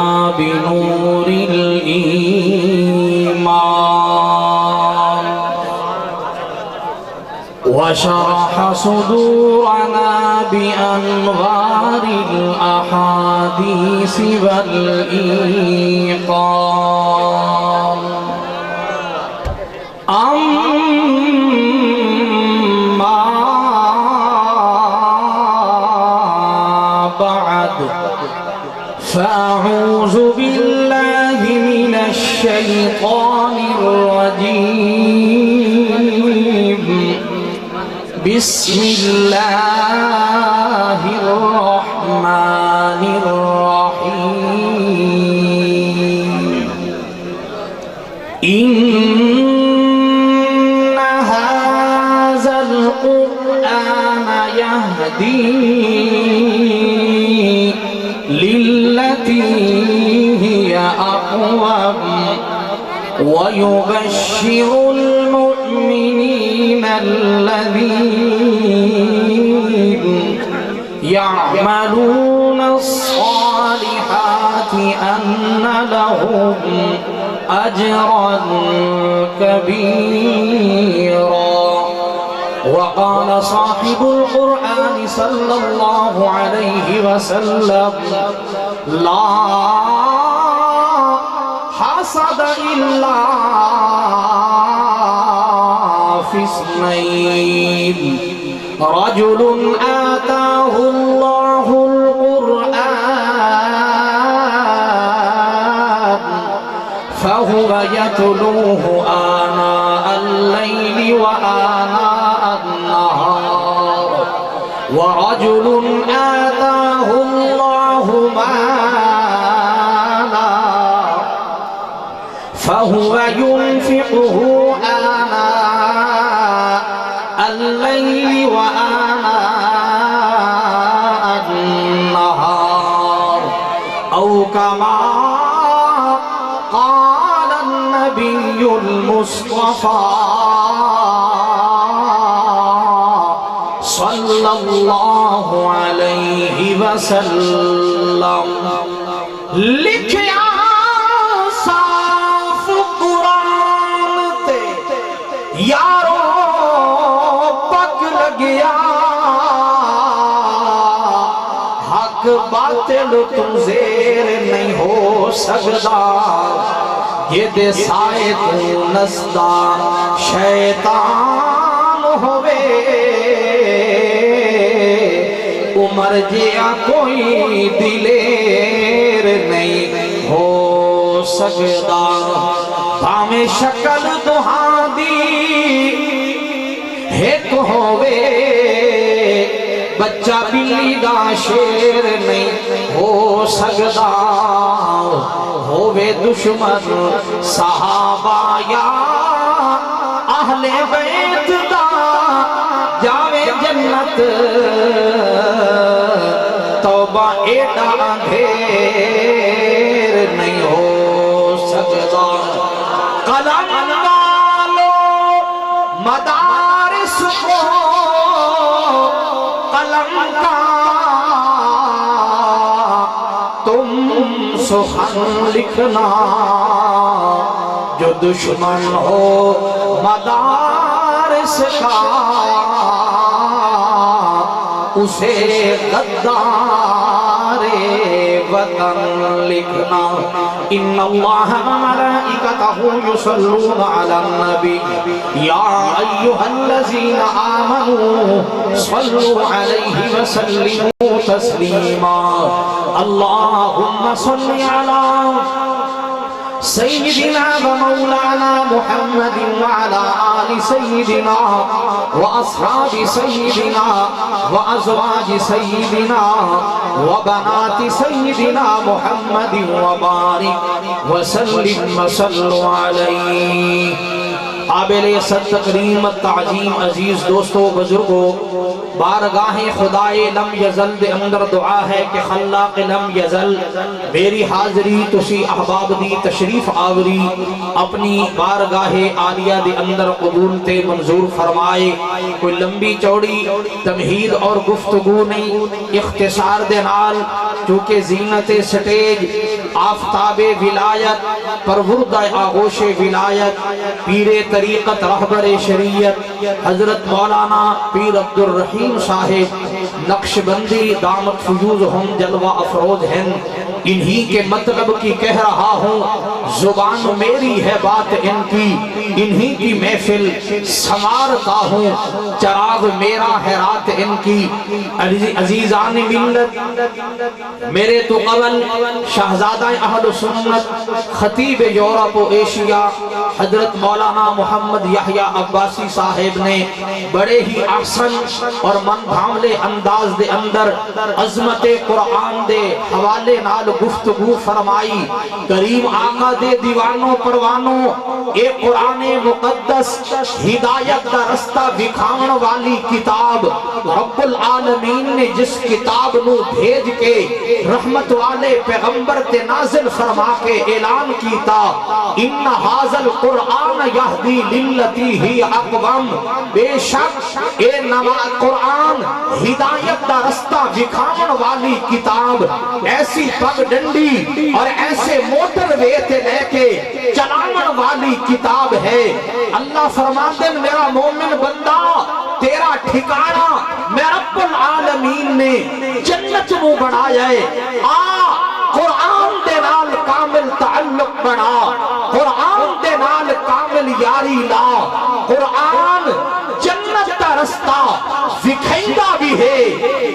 بنور الإيمان وشرح صدورنا بأنوار الأحاديث والإيقان أما بعد فأعوذ بالله من الشيطان الرجيم بسم الله الرحمن الرحيم إن هذا القرآن يهدي للتي هي أقوم ويبشر المؤمنين الذين يعملون الصالحات أن لهم أجرا كبيرا. وقال صاحب القرآن صلى الله عليه وسلم لا حسد إلا في اثنين رجل آتاه الله القرآن فهو يتلوه آناء الليل وآناء النهار ورجل آتاه الله مالا فهو ينفقه آناء الليل وآناء النهار أو كما قال النبي المصطفى صلى الله عليه وسلم. لکھیا صاف قرآن تے یارو پک لگیا حق باطل تم زیر نہیں ہو سکتا یہ دے سائے تو نستا شیطان ہوئے عمر جیا کوئی دلیر نہیں ہو سکتا بھامے شکل دہاں دی ایک ہوئے بچہ بلی دا شیر نہیں ہو سکتا ہوئے دشمن صحابہ یا اہل بیت دا جاوے جنت توبہ ایڈا اندھیر نہیں ہو سکتا. قلم والو مدارس کو قلم کا تم سخن لکھنا جو دشمن ہو مدارس کا اسے غدار وطن لکھنا. ان اللہ وملائکتہ یصلون علی النبی یا ایہا الذین آمنوا صلوا علیہ وسلموا تسلیما. اللہم صلی علی سيدنا ومولانا محمد وعلى آل سيدنا وأصحاب سيدنا وأزواج سيدنا وبنات سيدنا محمد وبارك وسلم وصلوا عليه. قابل ست تکریم التعظیم عزیز دوستو بزرگو بارگاہ خدائے لم یزل دے اندر دعا ہے کہ خلاق لم یزل میری حاضری تسی احباب دی تشریف آوری اپنی بارگاہ عالیہ دے اندر قبول تے منظور فرمائے. کوئی لمبی چوڑی تمہید اور گفتگو نہیں، اختصار دے نال چونکہ زینت سٹیج آفتاب ولایت پروردہ آغوش ولایت پیر طریقت رہبر شریعت حضرت مولانا پیر عبدالرحیم صاحب نقشبندی دامت فیوز ہم جلوہ افروز ہیں، انہی کے مطلب کی کہہ رہا ہوں. زبان میری ہے بات ان کی، انہی کی محفل سنوارتا ہوں، چراغ میرا ہے رات ان کی. عزیزان ملت میرے تو قبل شہزادہ اہل سنت خطیب یورپ و ایشیا حضرت مولانا محمد یحییٰ عباسی صاحب نے بڑے ہی احسن اور من بھاملے انداز دے اندر عظمت قرآن دے حوالے نال گفتگو فرمائی. کریم آقا دے دیوانوں پروانوں اے قرآن مقدس ہدایت دا رستہ دکھاون والی کتاب رب العالمین نے جس کتاب نو بھیج کے رحمت والے پیغمبر تے نازل فرما کے اعلان کیتا ان ھذا القرآن یہدی للتی ہی اقوم، بے شک اے قرآن ہدایت دا رستہ دکھاون والی کتاب ایسی پگ ڈنڈی اور ایسے موٹر وے تے لے کے چلاون والی کتاب ہے. اللہ فرماتے ہیں میرا مومن بندہ تیرا ٹھکانہ میں رب العالمین نے جنت نو بنایا ہے. قرآن دے نال کامل تعلق بنا، قرآن دے نال کامل یاری لا. قرآن جنت دا رستہ دکھائندا بھی ہے،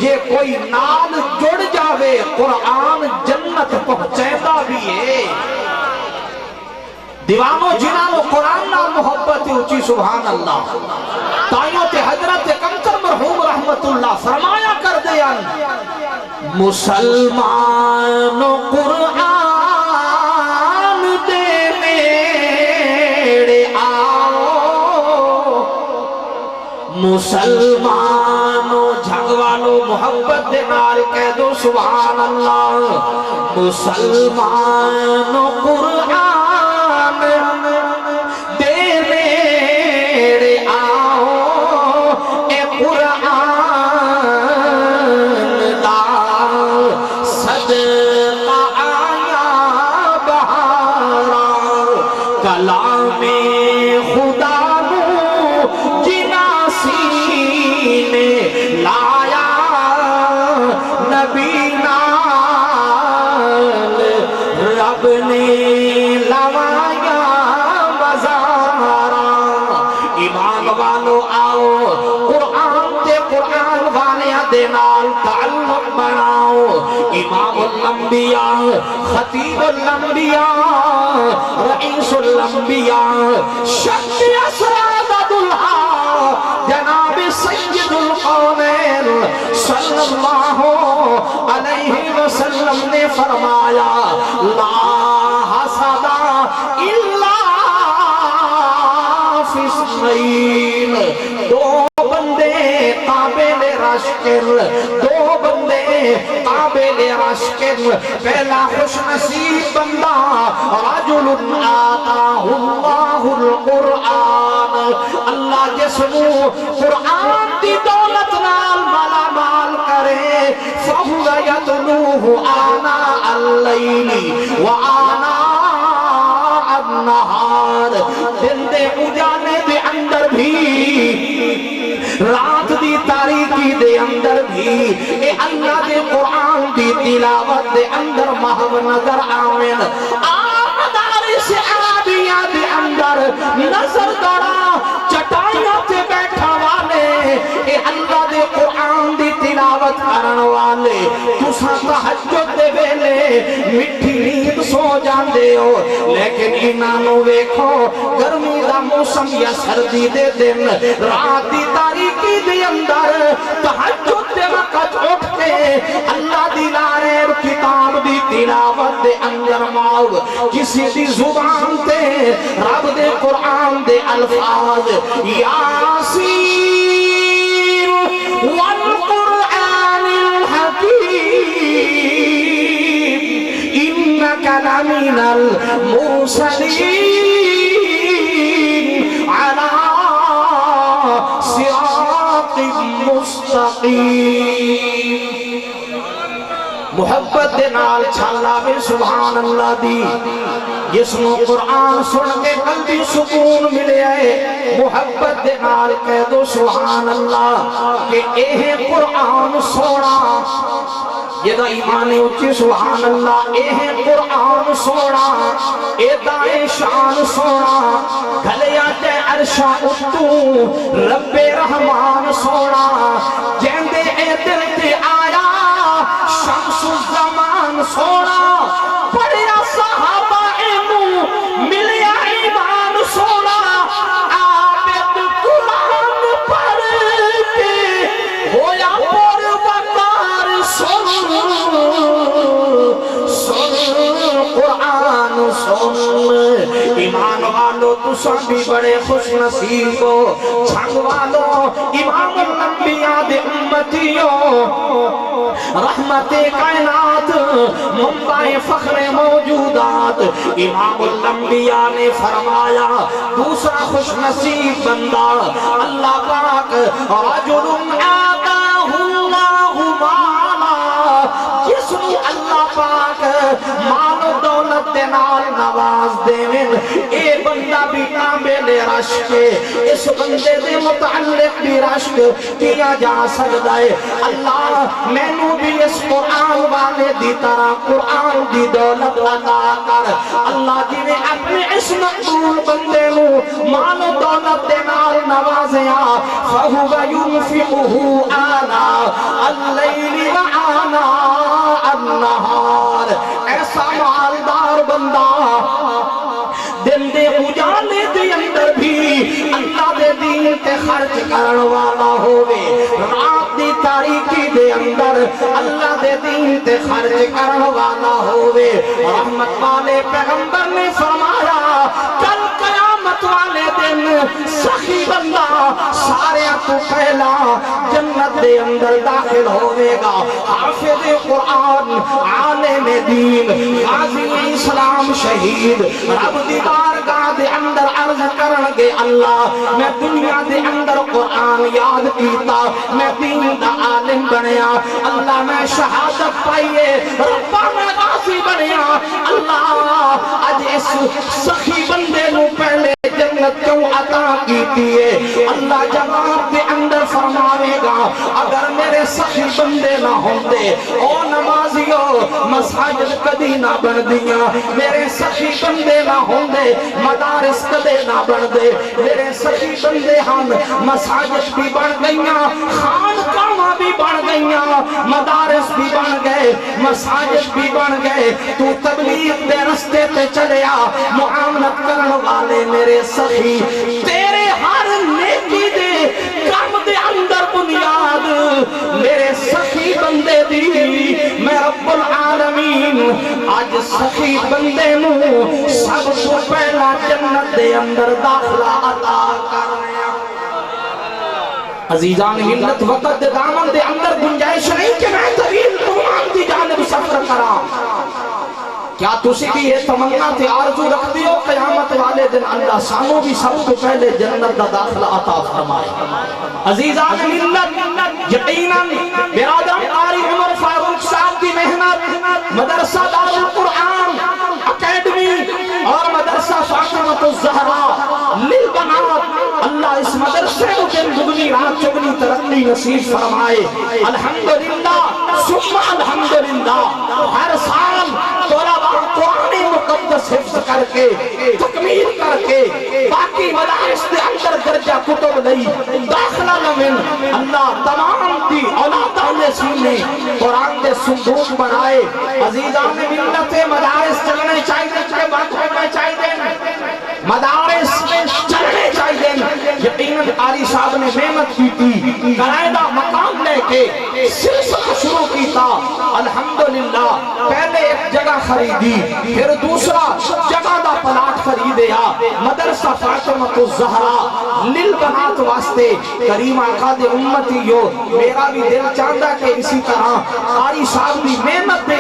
یہ کوئی نال جڑ جاوے قرآن جنت پہنچائندا بھی ہے. دیوانوں جنانوں قرآن نال محبت اچھی سبحان اللہ. تائیوں تے حضرت کمتر مرحوم رحمت اللہ فرمایا کر دیاں مسلمانوں قرآن دے میڑے آؤ، مسلمانوں جھگ والوں محبت دے نال کہہ دو سبحان اللہ. مسلمانوں قرآن دے میڑے آؤ، اے قرآن دا صدقہ آیا بہارا، کلام خدا نو جنا سینے لایا، نبی نال رب نے لوایا بزارا. ایمان والو آؤ قرآن تے قرآن والیاں دے نال تعلق بناؤ. امام الانبیاء خطیب الانبیاء رئیس الانبیاء شک اسراد اللہ جناب سید القونین صلی اللہ علیہ وسلم نے فرمایا لا حسد الا فی اثنین. دو بندے قابل رشکر، دو بندے قابل رشکر. پہلا خوش نصیب بندہ رجل آتاہ اللہ القرآن، اللہ جسمو قرآن دی دولت نال مالا مال کرے. فَهُوَ يَتْلُوهُ آنَاءَ اللَّيْلِ وَآنَاءَ النَّهَارِ. دن دے اجالے دے اندر بھی رات دی تاریکی دے اندر بھی اے اللہ دے قرآن دی تلاوت دے اندر محو نظر آوین. مدارس عربیہ دے اندر نظر دارا چٹائیاں تے بیٹھا والے اے اللہ دے قرآن دی تلاوت کرن والے. تساں تہجد دے ویلے مٹھی نیند سو جاندے ہو، لیکن انہاں ویکھو گرمی دا موسم یا سردی دے دن رات دی تاریکی دے اندر تہجد دے وقت اٹھ کے اللہ دی لارے کتاب دی تلاوت دے اندر ماؤ. کسی دی زبان تے رب دے قرآن دے الفاظ یاسین من المرسلين على صراط مستقیم. محبت دے نال چھالا میں سبحان اللہ دی. جس نو قرآن سن کے قلبی سکون ملے آئے محبت دے نال کہہ دو سبحان اللہ کہ اے قرآن سونا. یہ دا ایمان اچھی سبحان اللہ. اے قرآن سونا اے دائے شان سونا گھلیا تے عرشا اتو رب رحمان سونا. جیندے اے دل تے آیا شمس الزمان سونا. پڑھیا صحابہ اینو ملیا ایمان سونا. عابد قرآن پڑھ کے ہویا پر وقار سن قرآن سن. ایمان والو تساں بھی بڑے خوش نصیب ہو. چھنگ والو امام الانبیاء دے امتیوں رحمت کائنات منبع فخر موجودات امام الانبیاء نے فرمایا دوسرا خوش نصیب بندہ اللہ پاک رجل آتاہ اللہ مالا جس کو اللہ پاک مال و دولت دے نال نواز دیویں. اے بندہ بھی کامل رشک اس بندے دے متعلق بھی رشک کیا جا سکتا ہے. اللہ میں نو بھی اس قرآن والے دی طرح قرآن دی دولت عطا کر. اللہ جی نے اپنے اس مقبول بندے نو مال و دولت دے نال نوازیا فَهُوَ يُنْفِقُهُ آنَاءَ اللَّيْلِ وَآنَاءَ النَّهَارِ. ایسا مالدار بندہ دن دے اجالے دے اندر بھی اللہ دے دین تے خرچ کرن والا ہووے. رات دی تاریکی دے اندر اللہ دے دین تے خرچ کرن والا ہووے. رحمت والے پیغمبر نے فرمایا کل قیامت والے دن سخی بندہ سارے تو پہلا جنت دے اندر داخل ہوئے گا. حافظ قرآن عالم دین غازی اسلام شہید رب دی بارگاہ دے اندر عرض کرنگے اللہ میں دنیا دے اندر قرآن یاد کیتا میں دین دا عالم بنیا. اللہ میں شہادت پائیے ربا میں غازی بنیا. اللہ اج اس سخی بندے نو پہلے جنت کیوں عطا کیتی ہے. اللہ جواب دے اندر فرماوے گا اگر میرے سخی بندے نہ ہوندے او نمازیو مساجد کدی نہ بن دیاں. میرے سخی بندے نہ ہوندے مدارس کدے نہ بن دے. میرے سخی بندے ہم مساجد بھی بن گئیاں خانقاہاں بھی بن گئیاں مدارس بھی بن گئے مساجد بھی بن گئے. تو تبلیغ دے رستے تے چلیا معاملت کرن والے میرے سخی تیرے ہر نیکی دے کام دے اندر بنیاد میرے سخی بندے دی. میں رب العالمین آج سخی بندے نو سب کو پہلا جنت دے اندر داخلہ عطا کر رہا. عزیزان ملت وقت دے دامن دے اندر گنجائش نہیں کہ میں طویل عمان دی جانب سفر کرا. کیا تسی بھی یہ تمنا تے آرزو رکھ دیو قیامت والے دن اللہ سانو بھی سب کو پہلے جنت دا داخلہ عطا فرمائے. عزیزان ملت یقیناً برادران قاری عمر فاروق صاحب کی محنت مدرسہ دار القرآن اکیڈمی اور مدرسہ فاطمۃ الزہرا للبنات اللہ اس مدرسے کو دن دگنی رات چگنی ترقی نصیب فرمائے. الحمدللہ ثم الحمدللہ ہر سال طلباء قرآن مقدس حفظ کر کے تکمیل کر کے باقی مدارس دے اندر درجہ کتب لئی داخلہ لمن اللہ تمام دی اولادان سینے قرآن دے صندوق بنائے. عزیزان ملت مدارس چلنے چاہیے کہ بات ہونا چاہیے مدارس چلنے چاہیے. یقیناً قاری صاحب نے محنت کی تھی قاعدہ مقام لے کے سلسلہ شروع کی تھا. الحمدللہ پہلے ایک جگہ خریدی پھر دوسرا جگہ دا پلاٹ خریدیا مدرسہ فاطمۃ الزہرا للبنات واسطے. کریم آقا دے امتیو میرا بھی دل چاہتا کہ اسی طرح قاری صاحب بھی محنت دے